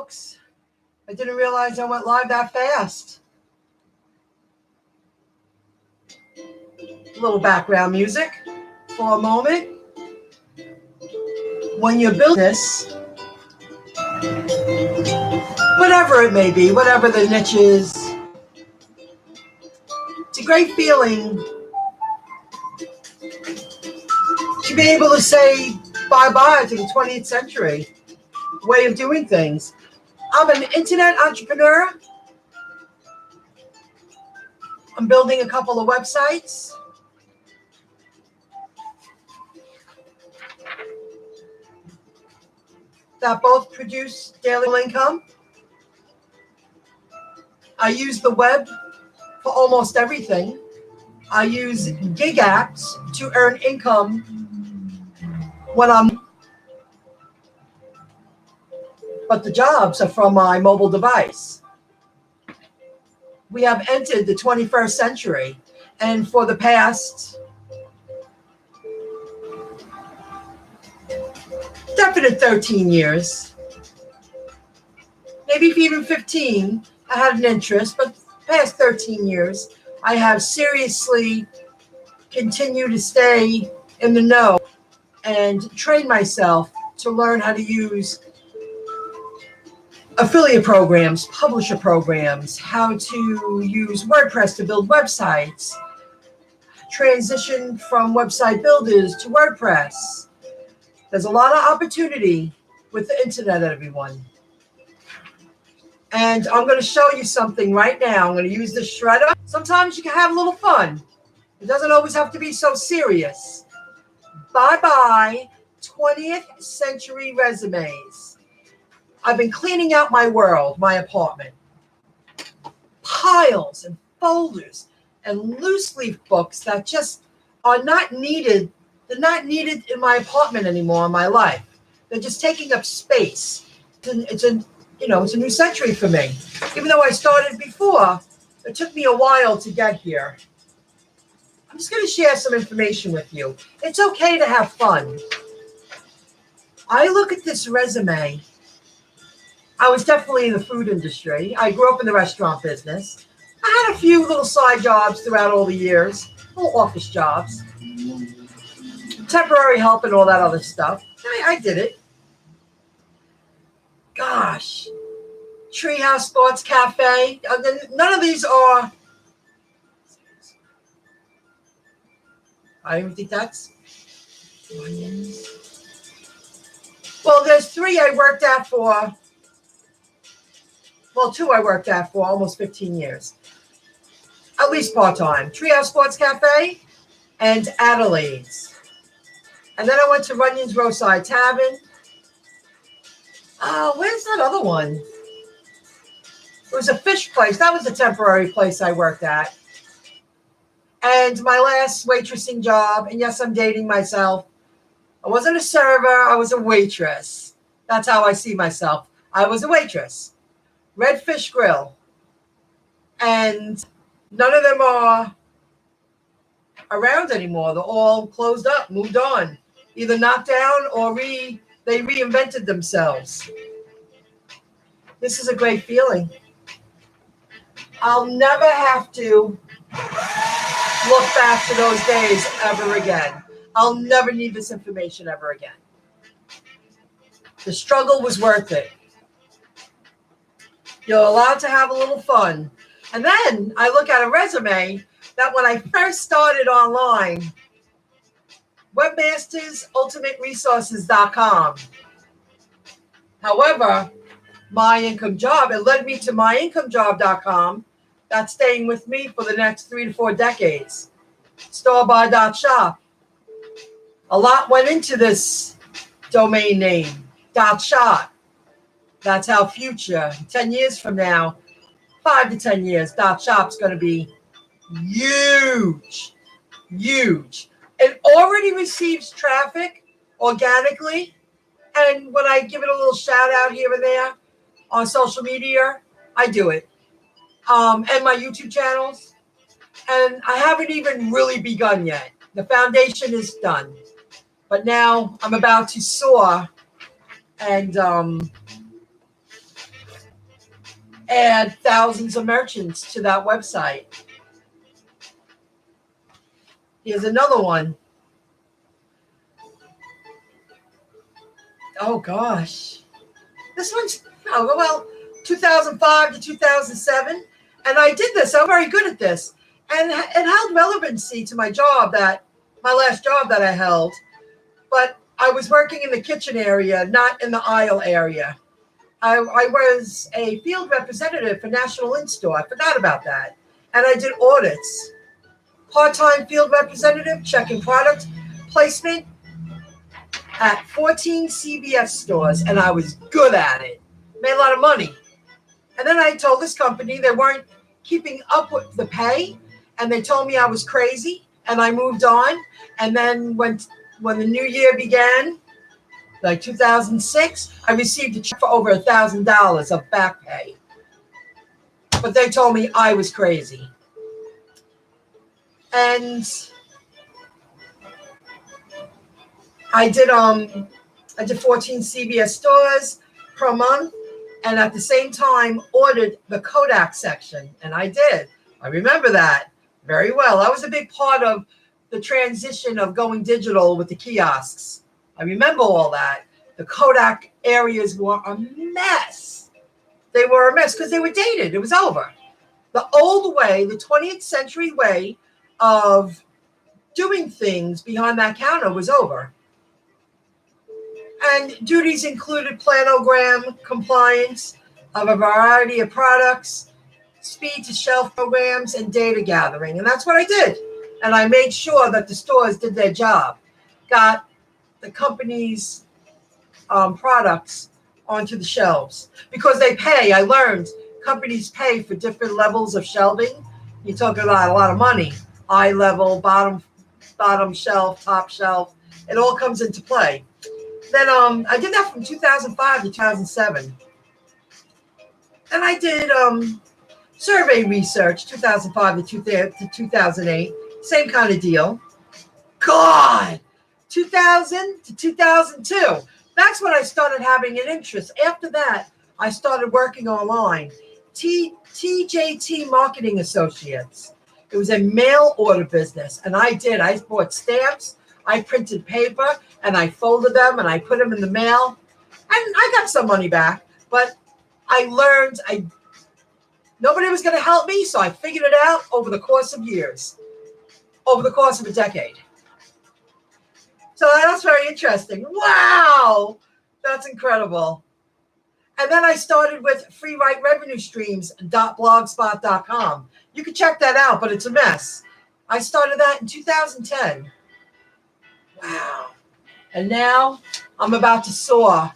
folks. I didn't realize I went live that fast. A little background music for a moment. When you build this, whatever it may be, whatever the niche is, it's a great feeling to be able to say bye-bye to the 20th century way of doing things. I'm an internet entrepreneur. I'm building a couple of websites. That both produce daily income. I use the web for almost everything. I use gig apps to earn income when but the jobs are from my mobile device. We have entered the 21st century, and for the past definite 13 years, maybe even 15, I had an interest, but past 13 years, I have seriously continued to stay in the know and train myself to learn how to use affiliate programs, publisher programs, how to use WordPress to build websites, transition from website builders to WordPress. There's a lot of opportunity with the internet, everyone. And I'm going to show you something right now. I'm going to use the shredder. Sometimes you can have a little fun. It doesn't always have to be so serious. Bye-bye 20th century resumes. I've been cleaning out my world, my apartment. Piles and folders and loose leaf books that just are not needed. They're not needed in my apartment anymore in my life. They're just taking up space. It's a new century for me. Even though I started before, it took me a while to get here. I'm just going to share some information with you. It's okay to have fun. I look at this resume. I was definitely in the food industry. I grew up in the restaurant business. I had a few little side jobs throughout all the years, little office jobs, temporary help and all that other stuff. I did it. Gosh, Treehouse Sports Cafe. None of these are. I don't think that's. Well, there's three I worked at for. Well, two I worked at for almost 15 years. At least part-time. Treehouse Sports Cafe and Adelaide's. And then I went to Runyon's Roadside Tavern. Where's that other one? It was a fish place. That was a temporary place I worked at. And my last waitressing job, and yes, I'm dating myself. I wasn't a server. I was a waitress. That's how I see myself. I was a waitress. Redfish Grill. And none of them are around anymore. They're all closed up, moved on. Either knocked down or they reinvented themselves. This is a great feeling. I'll never have to look back to those days ever again. I'll never need this information ever again. The struggle was worth it. You're allowed to have a little fun. And then I look at a resume that when I first started online, webmastersultimateresources.com. However, MyIncomeJob, it led me to MyIncomeJob.com. That's staying with me for the next 3 to 4 decades. Storebuy.shop. A lot went into this domain name, .shop. That's how future, 10 years from now, 5 to 10 years, .shop's going to be huge, huge. It already receives traffic organically. And when I give it a little shout out here and there on social media, I do it. And my YouTube channels. And I haven't even really begun yet. The foundation is done. But now I'm about to soar and add thousands of merchants to that website. Here's another one. Oh gosh. This one's 2005 to 2007. And I did this. I'm very good at this. And it held relevancy to my last job that I held. But I was working in the kitchen area, not in the aisle area. I was a field representative for National In-Store. I forgot about that. And I did audits. Part-time field representative, checking product placement at 14 CVS stores. And I was good at it. Made a lot of money. And then I told this company they weren't keeping up with the pay. And they told me I was crazy. And I moved on. And then when the new year began, like 2006, I received a check for over $1,000 of back pay. But they told me I was crazy. And I did 14 CVS stores per month, and at the same time ordered the Kodak section. And I did. I remember that very well. That was a big part of the transition of going digital with the kiosks. I remember all that. The Kodak areas were a mess. They were a mess because they were dated. It was over. The old way, the 20th century way of doing things behind that counter was over. And duties included planogram compliance of a variety of products, speed to shelf programs, and data gathering. And that's what I did. And I made sure that the stores did their job, got the company's products onto the shelves. Because they pay, I learned, companies pay for different levels of shelving. You're talking about a lot of money. Eye level, bottom shelf, top shelf. It all comes into play. Then I did that from 2005 to 2007. And I did survey research, 2005 to 2008. Same kind of deal. God, 2000 to 2002. That's when I started having an interest. After that, I started working online. TJT Marketing Associates. It was a mail order business. And I bought stamps. I printed paper and I folded them and I put them in the mail. And I got some money back. But I learned nobody was going to help me. So I figured it out over the course of years. Over the course of a decade. So that's very interesting. Wow. That's incredible. And then I started with freewriterevenuestreams.blogspot.com. You can check that out, but it's a mess. I started that in 2010. Wow. And now I'm about to soar.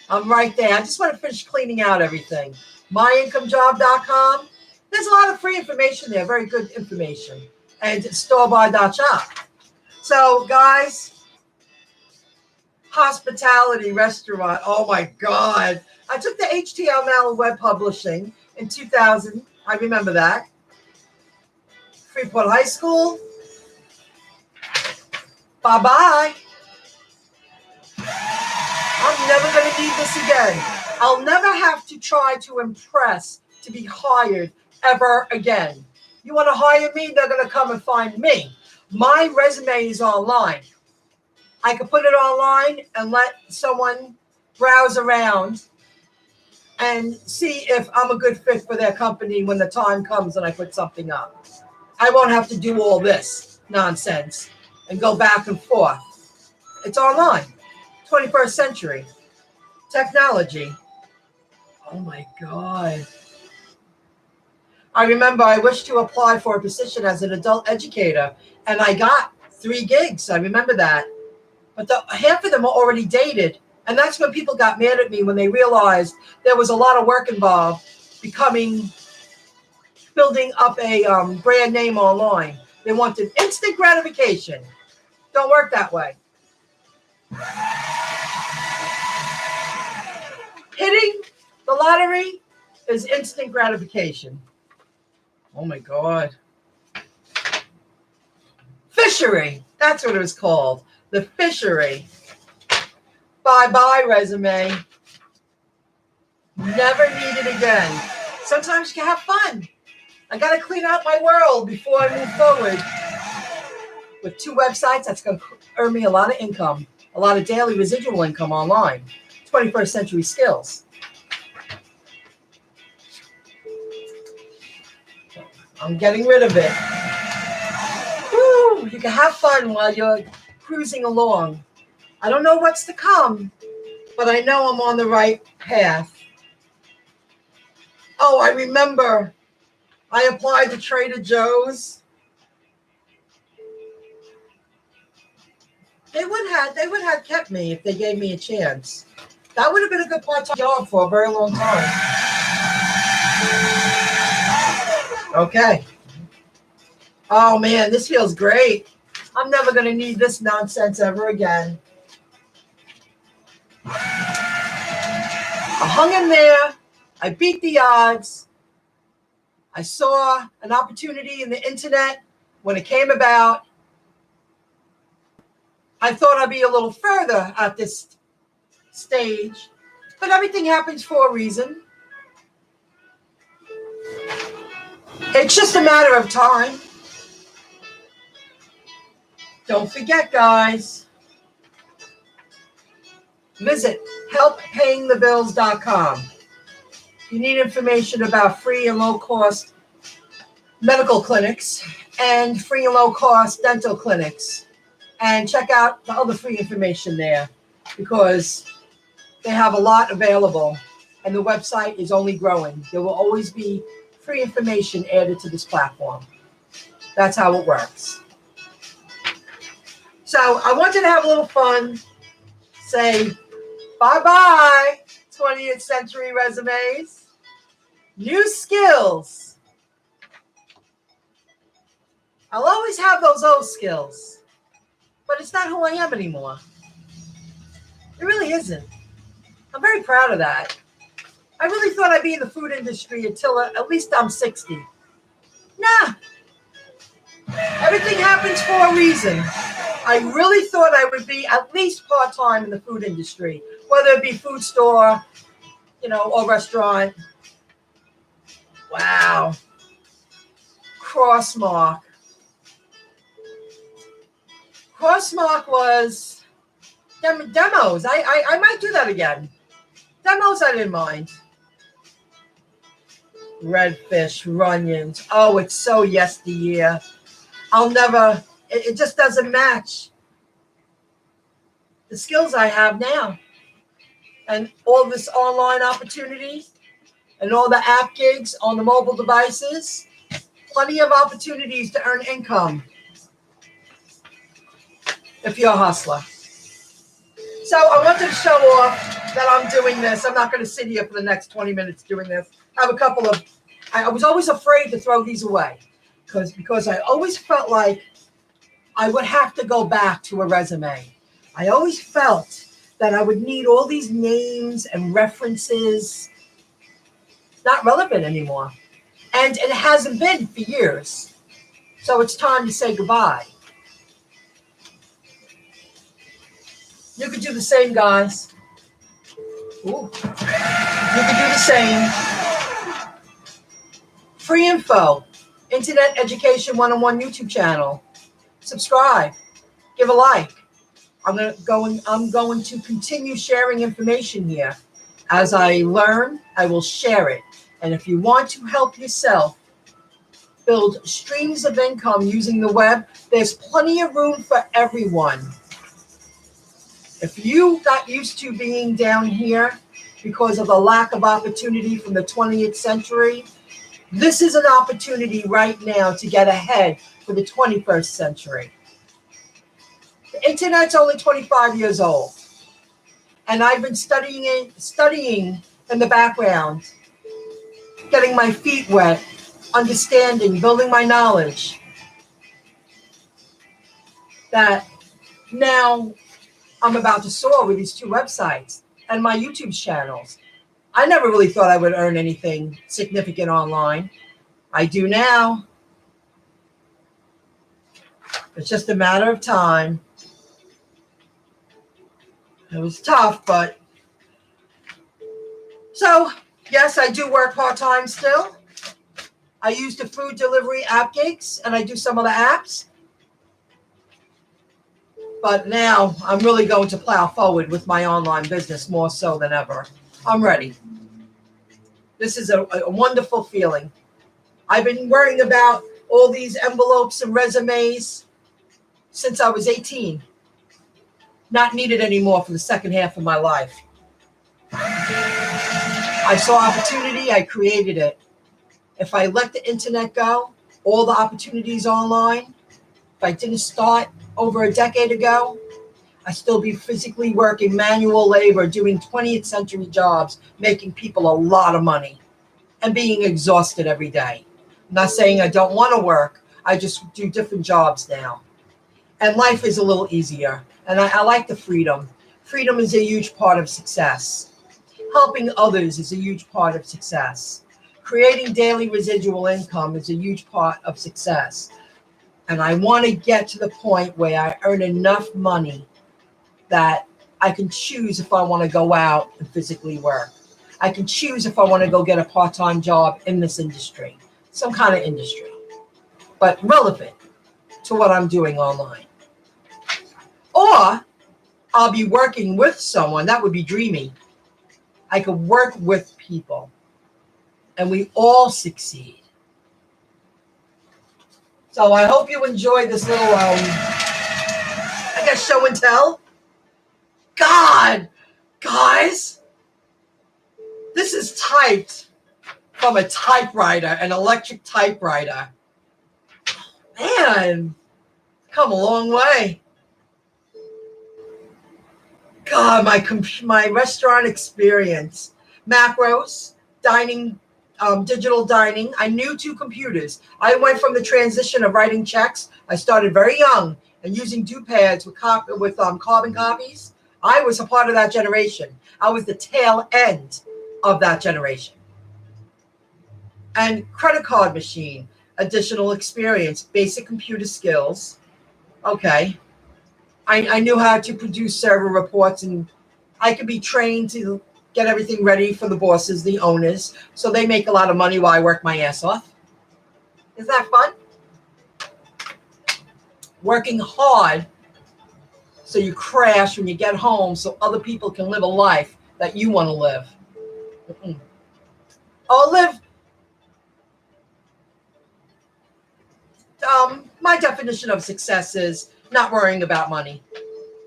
I'm right there. I just want to finish cleaning out everything. MyIncomeJob.com. There's a lot of free information there. Very good information. And storebuy.shop. So, guys, hospitality restaurant. Oh, my God. I took the HTML web publishing in 2000. I remember that. Freeport High School. Bye-bye. I'm never going to need this again. I'll never have to try to impress to be hired ever again. You want to hire me, they're going to come and find me. My resume is online. I can put it online and let someone browse around and see if I'm a good fit for their company when the time comes and I put something up. I won't have to do all this nonsense and go back and forth. It's online. 21st century. Technology. Oh my God. I remember I wished to apply for a position as an adult educator, and I got 3 gigs. I remember that. But half of them are already dated. And that's when people got mad at me when they realized there was a lot of work involved building up a brand name online. They wanted instant gratification. Don't work that way. Hitting the lottery is instant gratification. Oh my God. Fishery. That's what it was called. The fishery. Bye-bye resume. Never need it again. sometimes you can have fun. I got to clean out my world before I move forward. With 2 websites, that's going to earn me a lot of income, a lot of daily residual income online. 21st century skills. I'm getting rid of it. Woo! You can have fun while you're cruising along. I don't know what's to come, but I know I'm on the right path. Oh, I remember I applied to Trader Joe's. They would have kept me if they gave me a chance. That would have been a good part-time job for a very long time. Okay. Oh man, this feels great. I'm never going to need this nonsense ever again. I hung in there. I beat the odds. I saw an opportunity in the internet when it came about. I thought I'd be a little further at this stage, but everything happens for a reason. It's just a matter of time. Don't forget, guys. Visit helppayingthebills.com. You need information about free and low-cost medical clinics and free and low-cost dental clinics. And check out the other free information there because they have a lot available and the website is only growing. There will always be free information added to this platform. That's how it works. So I wanted to have a little fun, say bye-bye, 20th century resumes, new skills. I'll always have those old skills, but it's not who I am anymore. It really isn't. I'm very proud of that. I really thought I'd be in the food industry until at least I'm 60. Nah. Everything happens for a reason. I really thought I would be at least part-time in the food industry, whether it be food store, or restaurant. Wow. Crossmark. Crossmark was demos. I might do that again. Demos I didn't mind. Redfish, Runyons. Oh, it's so yesteryear. It just doesn't match the skills I have now. And all this online opportunities and all the app gigs on the mobile devices. Plenty of opportunities to earn income if you're a hustler. So I wanted to show off that I'm doing this. I'm not going to sit here for the next 20 minutes doing this. I have I was always afraid to throw these away because I always felt like I would have to go back to a resume. I always felt that I would need all these names and references. Not relevant anymore. And it hasn't been for years. So it's time to say goodbye. You could do the same, guys. Ooh. You could do the same. Free info. Internet Education 101 YouTube channel. Subscribe. Give a like. I'm going to continue sharing information here. As I learn, I will share it. And if you want to help yourself build streams of income using the web, there's plenty of room for everyone. If you got used to being down here because of the lack of opportunity from the 20th century, this is an opportunity right now to get ahead for the 21st century. The internet's only 25 years old. And I've been studying in the background, getting my feet wet, understanding, building my knowledge. That now I'm about to soar with these 2 websites and my YouTube channels. I never really thought I would earn anything significant online. I do now. It's just a matter of time. It was tough, but so Yes, I do work part-time still. I use the food delivery app gigs, and I do some of the apps. But now I'm really going to plow forward with my online business more so than ever. I'm ready. This is a wonderful feeling. I've been worrying about all these envelopes and resumes since I was 18. Not needed anymore for the second half of my life. I saw opportunity, I created it. If I let the internet go, all the opportunities online, if I didn't start over a decade ago, I'd still be physically working manual labor, doing 20th century jobs, making people a lot of money, and being exhausted every day. I'm not saying I don't want to work, I just do different jobs now. And life is a little easier, and I like the freedom. Freedom is a huge part of success. Helping others is a huge part of success. Creating daily residual income is a huge part of success. And I want to get to the point where I earn enough money that I can choose if I want to go out and physically work. I can choose if I want to go get a part-time job in this industry, some kind of industry, but relevant to what I'm doing online. Or I'll be working with someone. That would be dreamy. I could work with people and we all succeed. So I hope you enjoyed this little, I guess, show and tell. God, guys, this is typed from a typewriter, an electric typewriter. Man, come a long way. God, my restaurant experience, macros, dining, digital dining. I knew 2 computers. I went from the transition of writing checks. I started very young and using doopads with carbon copies. I was a part of that generation. I was the tail end of that generation. And credit card machine, additional experience, basic computer skills. Okay. I knew how to produce server reports, and I could be trained to get everything ready for the bosses, the owners, so they make a lot of money while I work my ass off. Is that fun? Working hard so you crash when you get home so other people can live a life that you want to live. My definition of success is not worrying about money.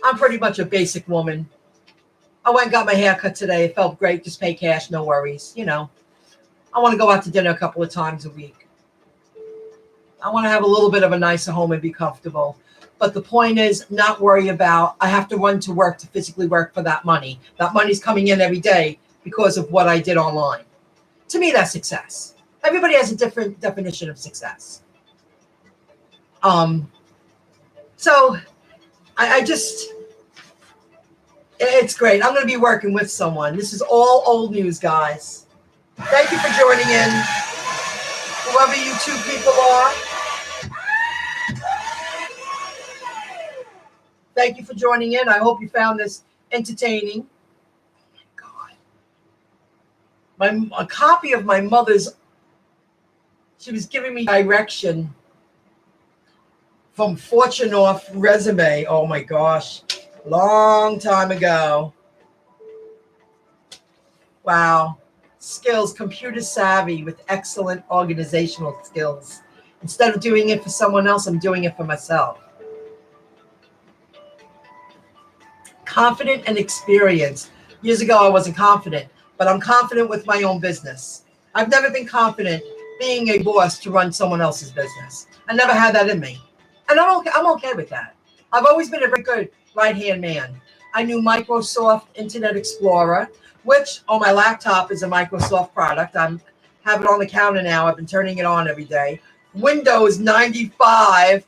I'm pretty much a basic woman. I went and got my hair cut today. It felt great. Just pay cash, no worries. You know, I want to go out to dinner a couple of times a week. I want to have a little bit of a nicer home and be comfortable. But the point is not worry about, I have to run to work to physically work for that money. That money's coming in every day because of what I did online. To me, that's success. Everybody has a different definition of success. So I just, it's great. I'm going to be working with someone. This is all old news, guys. Thank you for joining in. Whoever you 2 people are. Thank you for joining in. I hope you found this entertaining. God. A copy of my mother's, she was giving me direction from Fortune Off resume. Oh my gosh. Long time ago. Wow. Skills, computer savvy with excellent organizational skills. Instead of doing it for someone else, I'm doing it for myself. Confident and experienced. Years ago, I wasn't confident, but I'm confident with my own business. I've never been confident being a boss to run someone else's business. I never had that in me. And I'm okay with that. I've always been a very good right-hand man. I knew Microsoft Internet Explorer, which on my laptop is a Microsoft product. I have it on the counter now. I've been turning it on every day. Windows 95.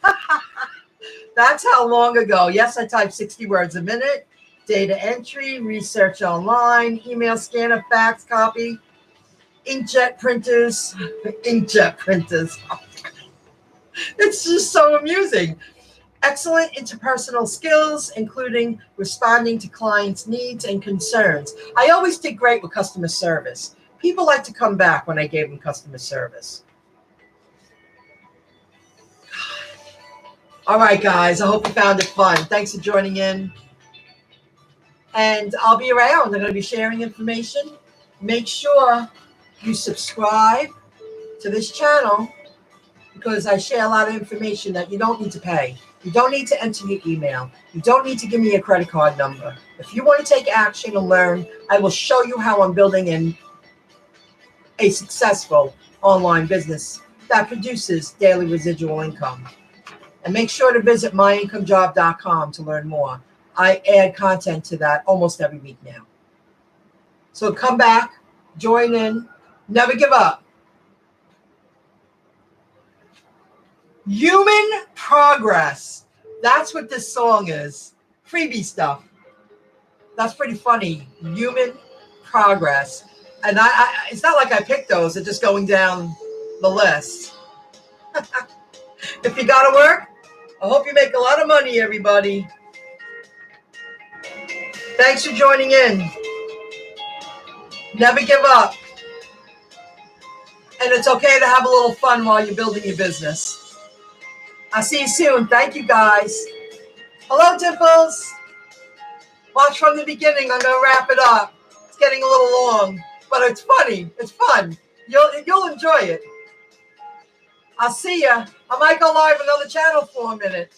That's how long ago. Yes, I type 60 words a minute. Data entry, research online, email scanner, fax copy, inkjet printers. Inkjet printers. It's just so amusing. Excellent interpersonal skills, including responding to clients' needs and concerns. I always did great with customer service. People like to come back when I gave them customer service. All right, guys. I hope you found it fun. Thanks for joining in. And I'll be around. I'm going to be sharing information. Make sure you subscribe to this channel because I share a lot of information that you don't need to pay. You don't need to enter your email. You don't need to give me your credit card number. If you want to take action and learn, I will show you how I'm building a successful online business that produces daily residual income. And make sure to visit MyIncomeJob.com to learn more. I add content to that almost every week now. So come back, join in, never give up. Human progress. That's what this song is. Freebie stuff. That's pretty funny. Human progress. And it's not like I picked those. They're just going down the list. If you got to work, I hope you make a lot of money, everybody. Thanks for joining in. Never give up. And it's okay to have a little fun while you're building your business. I'll see you soon. Thank you, guys. Hello, Dimples. Watch from the beginning. I'm going to wrap it up. It's getting a little long, but it's funny. It's fun. You'll enjoy it. I'll see ya. I might go live another channel for a minute.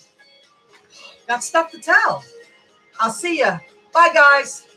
Got stuff to tell. I'll see ya. Bye, guys.